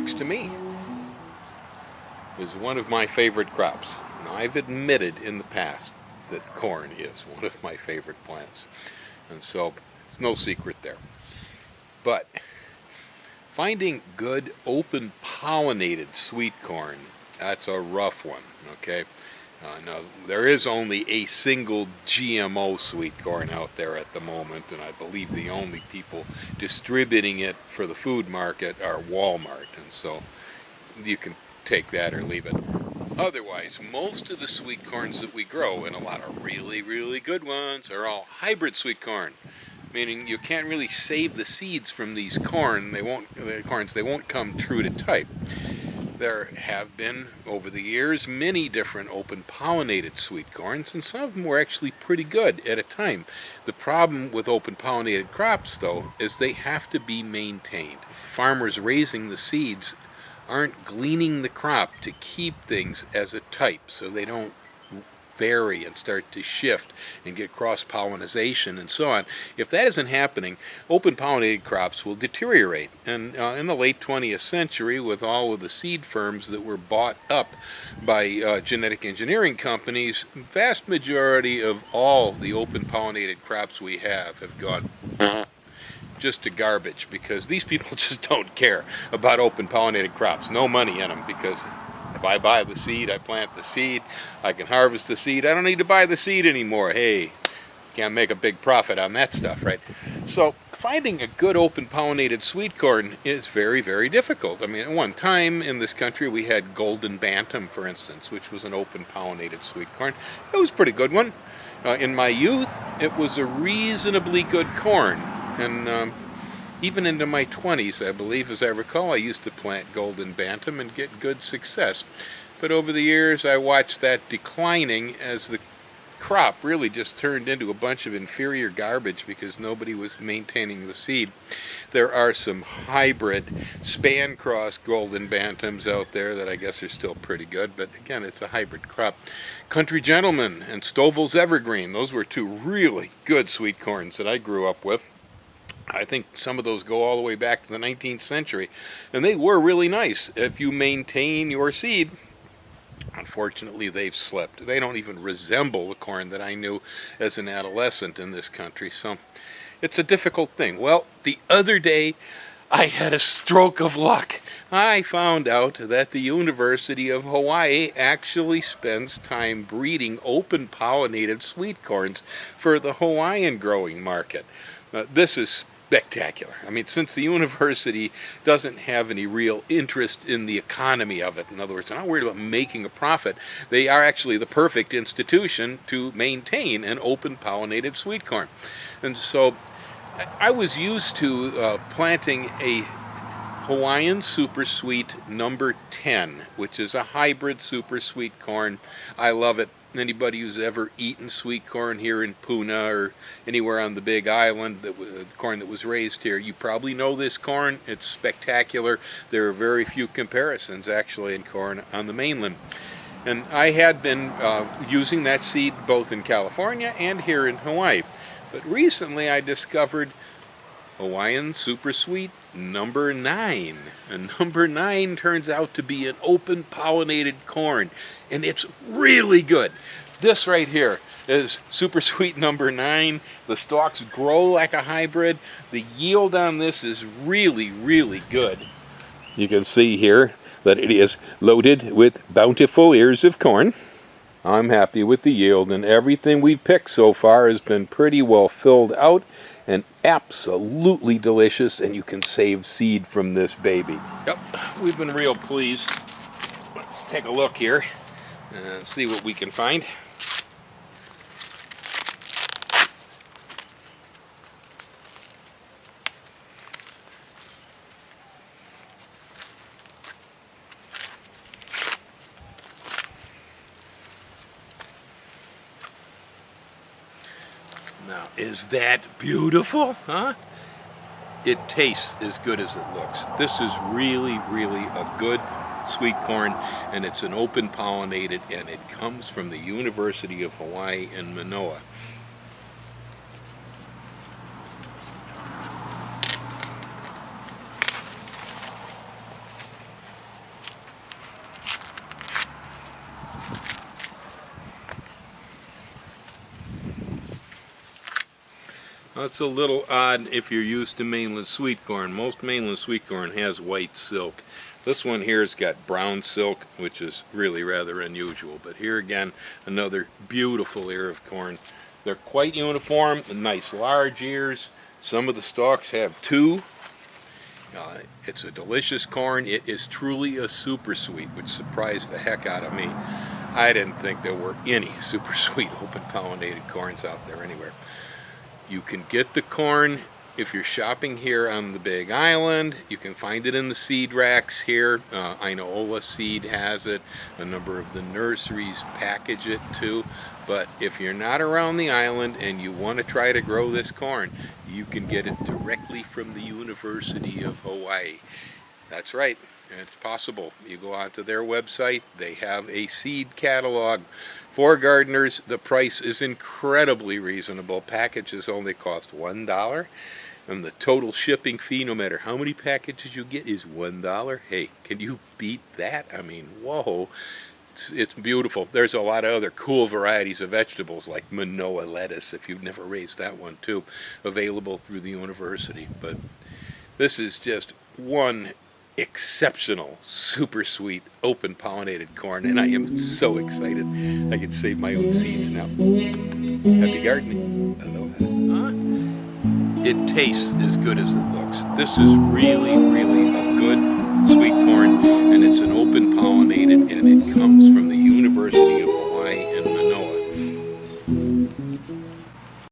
next to me is one of my favorite crops. Now, I've admitted in the past that corn is one of my favorite plants, and so it's no secret there. But finding good open pollinated sweet corn, that's a rough one, okay? Now, there is only a single GMO sweet corn out there at the moment, and I believe the only people distributing it for the food market are Walmart, and so you can take that or leave it. Otherwise, most of the sweet corns that we grow, and a lot of really, really good ones, are all hybrid sweet corn, meaning you can't really save the seeds from these corns. They won't come true to type. There have been, over the years, many different open pollinated sweet corns, and some of them were actually pretty good at a time. The problem with open pollinated crops, though, is they have to be maintained. Farmers raising the seeds aren't gleaning the crop to keep things as a type, so they don't vary and start to shift and get cross-pollination and so on. If that isn't happening, open pollinated crops will deteriorate. And in the late 20th century, with all of the seed firms that were bought up by genetic engineering companies, vast majority of all the open pollinated crops we have gone just to garbage, because these people just don't care about open pollinated crops. No money in them, because if I buy the seed, I plant the seed, I can harvest the seed, I don't need to buy the seed anymore. Hey, can't make a big profit on that stuff, right? So finding a good open pollinated sweet corn is very, very difficult. I mean, at one time in this country we had golden bantam, for instance, which was an open pollinated sweet corn. It was a pretty good one. In my youth, it was a reasonably good corn. And even into my 20s, I believe, as I recall, I used to plant golden bantam and get good success. But over the years, I watched that declining as the crop really just turned into a bunch of inferior garbage because nobody was maintaining the seed. There are some hybrid span cross golden bantams out there that I guess are still pretty good, but again, it's a hybrid crop. Country Gentleman and Stovall's Evergreen, those were two really good sweet corns that I grew up with. I think some of those go all the way back to the 19th century, and they were really nice if you maintain your seed. Unfortunately, they've slipped. They don't even resemble the corn that I knew as an adolescent in this country, so it's a difficult thing. Well, the other day, I had a stroke of luck. I found out that the University of Hawaii actually spends time breeding open pollinated sweet corns for the Hawaiian growing market. This is spectacular. I mean, since the university doesn't have any real interest in the economy of it, in other words, they're not worried about making a profit, they are actually the perfect institution to maintain an open pollinated sweet corn. And so I was used to planting a Hawaiian Super Sweet number 10, which is a hybrid super sweet corn. I love it. Anybody who's ever eaten sweet corn here in Puna or anywhere on the Big Island, the corn that was raised here, you probably know this corn. It's spectacular. There are very few comparisons actually in corn on the mainland. And I had been using that seed both in California and here in Hawaii. But recently I discovered Hawaiian Super Sweet number 9. And number 9 turns out to be an open pollinated corn, and it's really good. This right here is Super Sweet number 9. The stalks grow like a hybrid. The yield on this is really, really good. You can see here that it is loaded with bountiful ears of corn. I'm happy with the yield, and everything we've picked so far has been pretty well filled out and absolutely delicious, and you can save seed from this baby. Yep, we've been real pleased. Let's take a look here and see what we can find. Now, is that beautiful, huh? It tastes as good as it looks. This is really, really a good sweet corn, and it's an open pollinated, and it comes from the University of Hawaii in Manoa. That's a little odd if you're used to mainland sweet corn. Most mainland sweet corn has white silk. This one here has got brown silk, which is really rather unusual. But here again, another beautiful ear of corn. They're quite uniform, nice large ears. Some of the stalks have two. It's a delicious corn. It is truly a super sweet, which surprised the heck out of me. I didn't think there were any super sweet open pollinated corns out there anywhere. You can get the corn if you're shopping here on the Big Island. You can find it in the seed racks here. I know Ola Seed has it. A number of the nurseries package it too. But if you're not around the island and you want to try to grow this corn, you can get it directly from the University of Hawaii. That's right, it's possible. You go onto their website, they have a seed catalog. For gardeners, the price is incredibly reasonable. Packages only cost $1, and the total shipping fee, no matter how many packages you get, is $1. Hey, can you beat that? I mean, whoa. It's beautiful. There's a lot of other cool varieties of vegetables like Manoa lettuce, if you've never raised that one too, available through the university. But this is just one exceptional, super sweet, open pollinated corn, and I am so excited I can save my own seeds now. Happy gardening. Aloha. It tastes as good as it looks. This is really, really a good sweet corn, and it's an open pollinated, and it comes from the